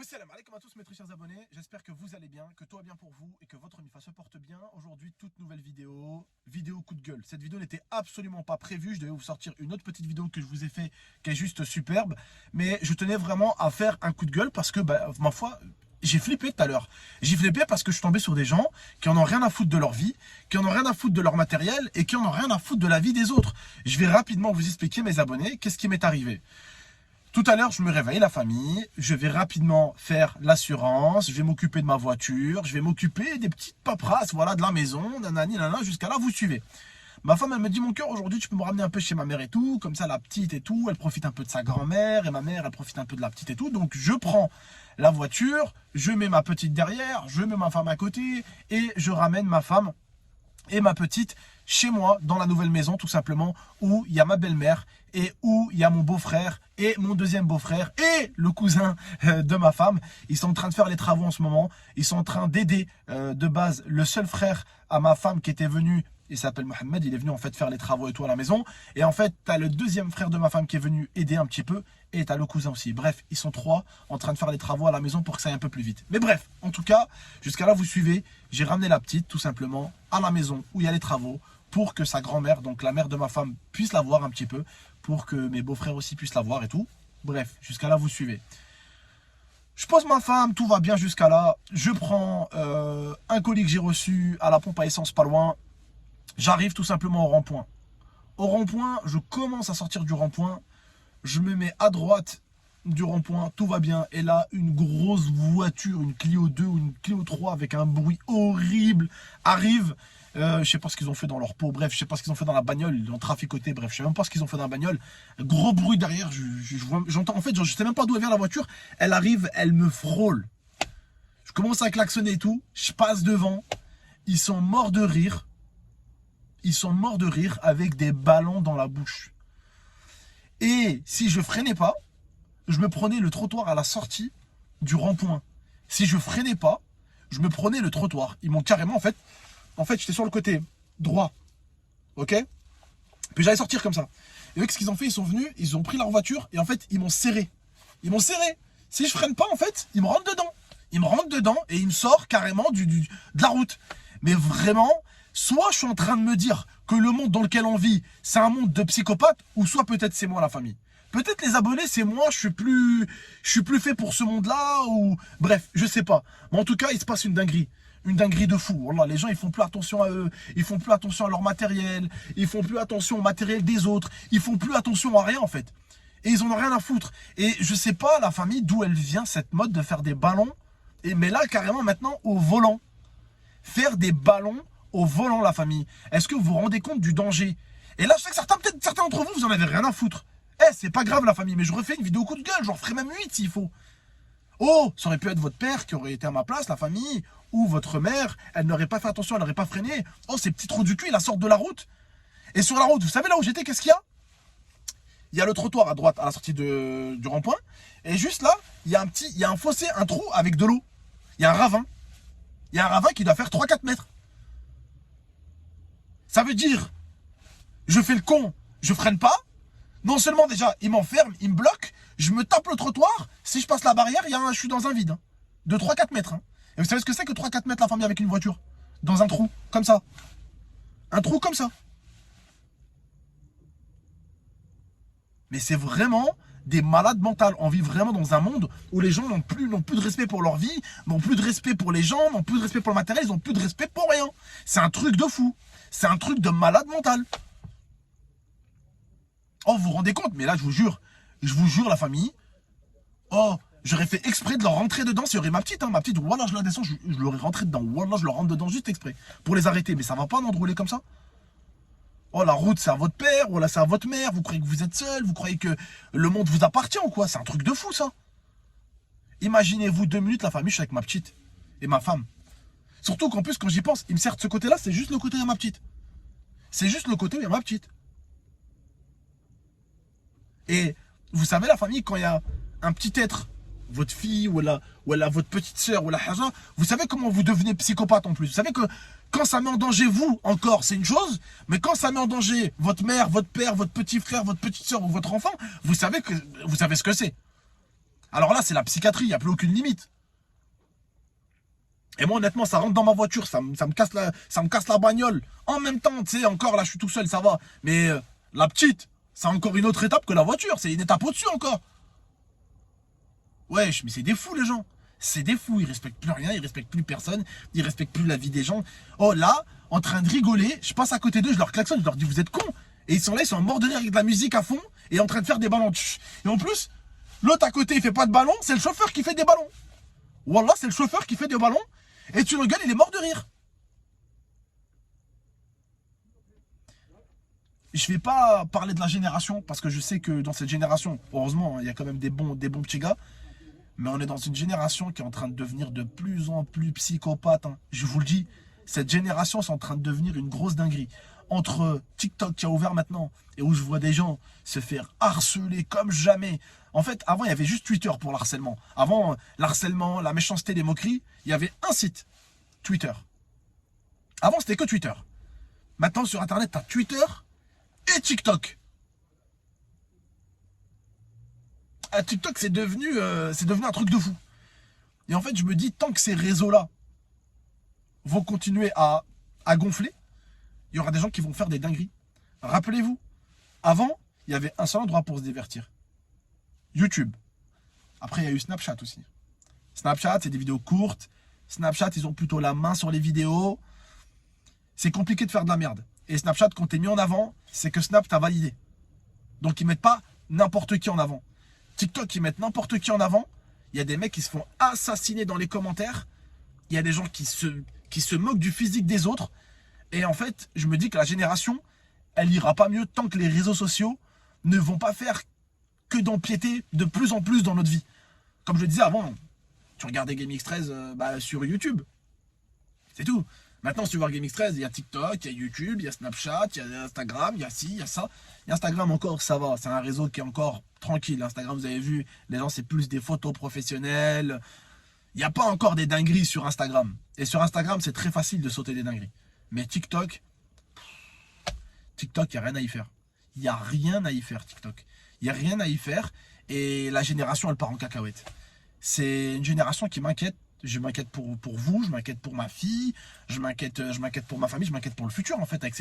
Wassalam alaikum à tous mes très chers abonnés, j'espère que vous allez bien, que tout va bien pour vous et que votre MIFA se porte bien. Aujourd'hui, toute nouvelle vidéo coup de gueule. Cette vidéo n'était absolument pas prévue, je devais vous sortir une autre petite vidéo que je vous ai fait qui est juste superbe. Mais je tenais vraiment à faire un coup de gueule parce que, ma foi, j'ai flippé tout à l'heure. J'ai flippé parce que je suis tombé sur des gens qui en ont rien à foutre de leur vie, qui en ont rien à foutre de leur matériel et qui en ont rien à foutre de la vie des autres. Je vais rapidement vous expliquer, mes abonnés, qu'est-ce qui m'est arrivé. Tout à l'heure, je me réveille, la famille, je vais rapidement faire l'assurance, je vais m'occuper de ma voiture, je vais m'occuper des petites paperasses, voilà, de la maison, nanani, nanana, jusqu'à là, vous suivez. Ma femme, elle me dit, mon cœur, aujourd'hui, tu peux me ramener un peu chez ma mère et tout, comme ça, la petite et tout, elle profite un peu de sa grand-mère, et ma mère, elle profite un peu de la petite et tout. Donc, je prends la voiture, je mets ma petite derrière, je mets ma femme à côté, et je ramène ma femme et ma petite chez moi, dans la nouvelle maison, tout simplement, où il y a ma belle-mère et où il y a mon beau-frère et mon deuxième beau-frère et le cousin de ma femme. Ils sont en train de faire les travaux en ce moment. Ils sont en train d'aider de base le seul frère à ma femme qui était venu. Il s'appelle Mohamed, il est venu en fait faire les travaux et tout à la maison. Et en fait, tu as le deuxième frère de ma femme qui est venu aider un petit peu. Et tu as le cousin aussi. Bref, ils sont trois en train de faire les travaux à la maison pour que ça aille un peu plus vite. Mais bref, en tout cas, jusqu'à là, vous suivez. J'ai ramené la petite, tout simplement, à la maison où il y a les travaux pour que sa grand-mère, donc la mère de ma femme, puisse la voir un petit peu. Pour que mes beaux-frères aussi puissent la voir et tout. Bref, jusqu'à là, vous suivez. Je pose ma femme, tout va bien jusqu'à là. Je prends un colis que j'ai reçu à la pompe à essence pas loin. J'arrive tout simplement au rond-point. Au rond-point, je commence à sortir du rond-point. Je me mets à droite du rond-point, tout va bien. Et là, une grosse voiture, une Clio 2 ou une Clio 3 avec un bruit horrible arrive. Je sais pas ce qu'ils ont fait dans leur peau, bref, je sais pas ce qu'ils ont fait dans la bagnole, ils ont traficoté, bref, je sais même pas ce qu'ils ont fait dans la bagnole. Gros bruit derrière, j'entends, en fait, je sais même pas d'où elle vient la voiture. Elle arrive, elle me frôle. Je commence à klaxonner et tout, je passe devant. Ils sont morts de rire. Ils sont morts de rire avec des ballons dans la bouche. Et si je freinais pas, je me prenais le trottoir à la sortie du rond-point. Si je freinais pas, je me prenais le trottoir. Ils m'ont carrément, en fait, j'étais sur le côté droit. Ok? Puis j'allais sortir comme ça. Et eux, qu'est-ce qu'ils ont fait? Ils sont venus, ils ont pris leur voiture et en fait, ils m'ont serré. Ils m'ont serré. Si je freine pas, en fait, ils me rentrent dedans. Ils me rentrent dedans et ils me sortent carrément de la route. Mais vraiment, soit je suis en train de me dire que le monde dans lequel on vit, c'est un monde de psychopathes, ou soit peut-être c'est moi la famille. Peut-être les abonnés, c'est moi, je suis plus fait pour ce monde-là, ou bref, je sais pas. Mais en tout cas, il se passe une dinguerie. Une dinguerie de fou. Voilà, les gens, ils font plus attention à eux. Ils font plus attention à leur matériel. Ils font plus attention au matériel des autres. Ils font plus attention à rien, en fait. Et ils en ont rien à foutre. Et je sais pas, la famille, d'où elle vient, cette mode de faire des ballons. Mais là, carrément, maintenant, au volant. Faire des ballons au volant, la famille. Est-ce que vous vous rendez compte du danger? Et là, je sais que peut-être certains d'entre vous, vous en avez rien à foutre. C'est pas grave, la famille, mais je refais une vidéo coup de gueule. J'en ferai même 8 s'il faut. Oh, ça aurait pu être votre père qui aurait été à ma place, la famille, ou votre mère, elle n'aurait pas fait attention, elle n'aurait pas freiné. Oh, ces petits trous du cul, ils la sortent de la route. Et sur la route, vous savez là où j'étais, qu'est-ce qu'il y a? Il y a le trottoir à droite, à la sortie du rond-point. Et juste là, il y a un fossé, un trou avec de l'eau. Il y a un ravin. Il y a un ravin qui doit faire 3-4 mètres. Ça veut dire, je fais le con, je freine pas. Non seulement déjà, il m'enferme, il me bloque, je me tape le trottoir. Si je passe la barrière, je suis dans un vide. De 3-4 mètres. Et vous savez ce que c'est que 3-4 mètres la famille avec une voiture? Dans un trou, comme ça. Un trou comme ça. Mais c'est vraiment des malades mentales. On vit vraiment dans un monde où les gens n'ont plus de respect pour leur vie, n'ont plus de respect pour les gens, n'ont plus de respect pour le matériel, ils n'ont plus de respect pour rien. C'est un truc de fou. C'est un truc de malade mental. Oh, vous vous rendez compte? Mais là, je vous jure, la famille. Oh, j'aurais fait exprès de leur rentrer dedans. S'il y aurait ma petite, voilà, je la descends, je l'aurais rentré dedans. Voilà, je leur rentre dedans juste exprès. Pour les arrêter. Mais ça va pas d'enrouler comme ça. Oh, la route, c'est à votre père, voilà, c'est à votre mère. Vous croyez que vous êtes seul, vous croyez que le monde vous appartient ou quoi? C'est un truc de fou, ça. Imaginez-vous 2 minutes, la famille, je suis avec ma petite et ma femme. Surtout qu'en plus, quand j'y pense, il me sert de ce côté-là, c'est juste le côté de ma petite. C'est juste le côté où il y a ma petite. Et vous savez, la famille, quand il y a un petit être, votre fille ou votre petite soeur ou la haja, vous savez comment vous devenez psychopathe en plus. Vous savez que quand ça met en danger vous, encore, c'est une chose, mais quand ça met en danger votre mère, votre père, votre petit frère, votre petite soeur ou votre enfant, vous savez ce que c'est. Alors là, c'est la psychiatrie, il n'y a plus aucune limite. Et moi, honnêtement, ça rentre dans ma voiture, ça me casse la bagnole. En même temps, tu sais, encore là, je suis tout seul, ça va. Mais la petite, c'est encore une autre étape que la voiture. C'est une étape au-dessus encore. Wesh, mais c'est des fous, les gens. C'est des fous. Ils respectent plus rien, ils respectent plus personne, ils respectent plus la vie des gens. Oh là, en train de rigoler, je passe à côté d'eux, je leur klaxonne, je leur dis, vous êtes cons. Et ils sont là, ils sont morts de rire avec de la musique à fond et en train de faire des ballons. Et en plus, l'autre à côté, il fait pas de ballon, c'est le chauffeur qui fait des ballons. Wallah, c'est le chauffeur qui fait des ballons. Et tu rigoles, il est mort de rire. Je vais pas parler de la génération, parce que je sais que dans cette génération, heureusement, il y a quand même des bons petits gars. Mais on est dans une génération qui est en train de devenir de plus en plus psychopathe. Hein. Je vous le dis, cette génération, c'est en train de devenir une grosse dinguerie. Entre TikTok qui a ouvert maintenant, et où je vois des gens se faire harceler comme jamais. En fait, avant, il y avait juste Twitter pour l'harcèlement. Avant, l'harcèlement, la méchanceté, les moqueries, il y avait un site, Twitter. Avant, c'était que Twitter. Maintenant, sur Internet, tu as Twitter et TikTok. TikTok, c'est devenu un truc de fou. Et en fait, je me dis, tant que ces réseaux-là vont continuer à gonfler, il y aura des gens qui vont faire des dingueries. Rappelez-vous, avant, il y avait un seul endroit pour se divertir. YouTube. Après, il y a eu Snapchat aussi. Snapchat, c'est des vidéos courtes. Snapchat, ils ont plutôt la main sur les vidéos. C'est compliqué de faire de la merde. Et Snapchat, quand t'es mis en avant, c'est que Snap t'a validé. Donc, ils mettent pas n'importe qui en avant. TikTok, ils mettent n'importe qui en avant. Il y a des mecs qui se font assassiner dans les commentaires. Il y a des gens qui se moquent du physique des autres. Et en fait, je me dis que la génération, elle ira pas mieux tant que les réseaux sociaux ne vont pas faire que d'empiéter de plus en plus dans notre vie. Comme je le disais avant, tu regardais GameX13 sur YouTube. C'est tout. Maintenant, si tu veux voir GameX13, il y a TikTok, il y a YouTube, il y a Snapchat, il y a Instagram, il y a ci, il y a ça. Et Instagram encore, ça va. C'est un réseau qui est encore tranquille. Instagram, vous avez vu, les gens, c'est plus des photos professionnelles. Il n'y a pas encore des dingueries sur Instagram. Et sur Instagram, c'est très facile de sauter des dingueries. Mais TikTok, il n'y a rien à y faire. Il n'y a rien à y faire, TikTok. Il n'y a rien à y faire. Et la génération, elle part en cacahuète. C'est une génération qui m'inquiète. Je m'inquiète pour vous, je m'inquiète pour ma fille, je m'inquiète pour ma famille, je m'inquiète pour le futur, en fait, avec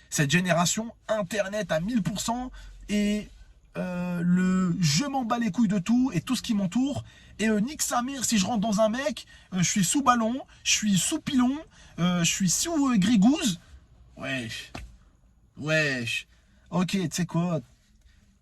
cette génération Internet à 1000% et je m'en bats les couilles de tout et tout ce qui m'entoure. Et nique sa mère si je rentre dans un mec, je suis sous ballon, je suis sous pilon, je suis sous grégouze. Wesh. Wesh. Ok, tu sais quoi?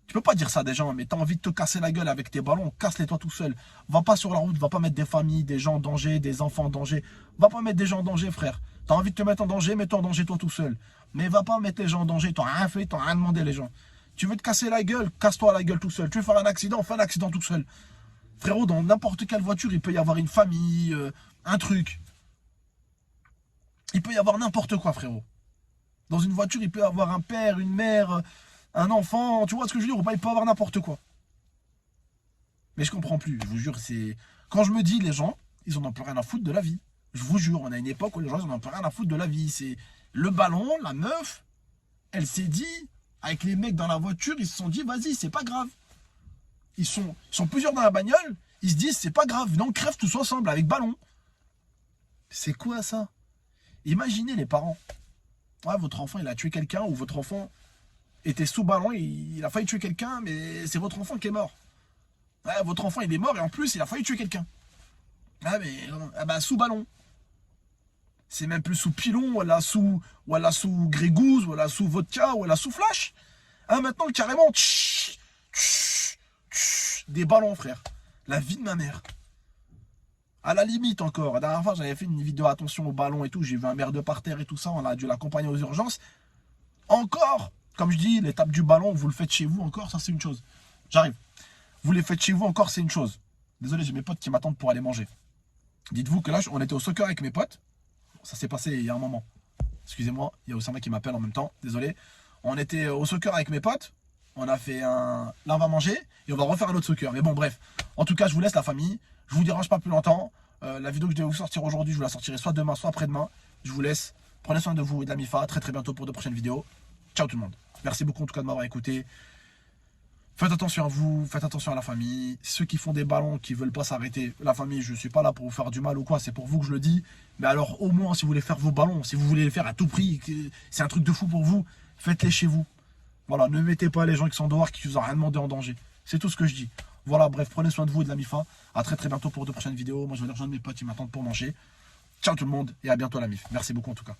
Tu peux pas dire ça à des gens, mais t'as envie de te casser la gueule avec tes ballons, casse-les toi tout seul. Va pas sur la route, va pas mettre des familles, des gens en danger, des enfants en danger. Va pas mettre des gens en danger, frère. T'as envie de te mettre en danger, mets-toi en danger toi tout seul. Mais va pas mettre les gens en danger, t'as rien fait, t'as rien demandé les gens. Tu veux te casser la gueule, casse-toi la gueule tout seul. Tu veux faire un accident, fais un accident tout seul. Frérot, dans n'importe quelle voiture, il peut y avoir une famille, un truc. Il peut y avoir n'importe quoi, frérot. Dans une voiture, il peut y avoir un père, une mère, un enfant, tu vois ce que je veux dire, il peut y avoir n'importe quoi. Mais je comprends plus, je vous jure, c'est... Quand je me dis, les gens, ils en ont plus rien à foutre de la vie. Je vous jure, on a une époque où les gens, ils en ont plus rien à foutre de la vie. C'est le ballon, la meuf, elle s'est dit, avec les mecs dans la voiture, ils se sont dit, vas-y, c'est pas grave. Ils sont plusieurs dans la bagnole, ils se disent, c'est pas grave, venons, on crève tous ensemble, avec ballon. C'est quoi ça? Imaginez les parents. Ouais, votre enfant, il a tué quelqu'un, ou votre enfant était sous ballon, il a failli tuer quelqu'un, mais c'est votre enfant qui est mort. Ouais, votre enfant, il est mort, et en plus, il a failli tuer quelqu'un. Ah, mais sous ballon. C'est même plus sous pilon, ou là sous grégouze, ou là sous vodka, ou là sous flash. Ah, maintenant, carrément, des ballons, frère. La vie de ma mère. À la limite encore. La dernière fois, j'avais fait une vidéo attention aux ballons et tout. J'ai vu un merde par terre et tout ça. On a dû l'accompagner aux urgences. Encore, comme je dis, l'étape du ballon, vous le faites chez vous encore, ça c'est une chose. J'arrive. Vous les faites chez vous encore, c'est une chose. Désolé, j'ai mes potes qui m'attendent pour aller manger. Dites-vous que là, on était au soccer avec mes potes. Ça s'est passé il y a un moment. Excusez-moi, il y a Osama qui m'appelle en même temps. Désolé. On était au soccer avec mes potes. On a fait un... Là, on va manger et on va refaire un autre soccer. Mais bon, bref. En tout cas, je vous laisse la famille. Je vous dérange pas plus longtemps. La vidéo que je devais vous sortir aujourd'hui, je vous la sortirai soit demain, soit après-demain. Je vous laisse. Prenez soin de vous et de la MIFA. Très très bientôt pour de prochaines vidéos. Ciao tout le monde. Merci beaucoup en tout cas de m'avoir écouté. Faites attention à vous, faites attention à la famille. Ceux qui font des ballons, qui veulent pas s'arrêter, la famille, je suis pas là pour vous faire du mal ou quoi, c'est pour vous que je le dis. Mais alors, au moins, si vous voulez faire vos ballons, si vous voulez les faire à tout prix, c'est un truc de fou pour vous, faites-les chez vous. Voilà, ne mettez pas les gens qui sont dehors, qui vous ont rien demandé en danger. C'est tout ce que je dis. Voilà, bref, prenez soin de vous et de la MIFA. À très très bientôt pour de prochaines vidéos. Moi, je vais aller rejoindre mes potes, ils m'attendent pour manger. Ciao tout le monde et à bientôt la MIF. Merci beaucoup en tout cas.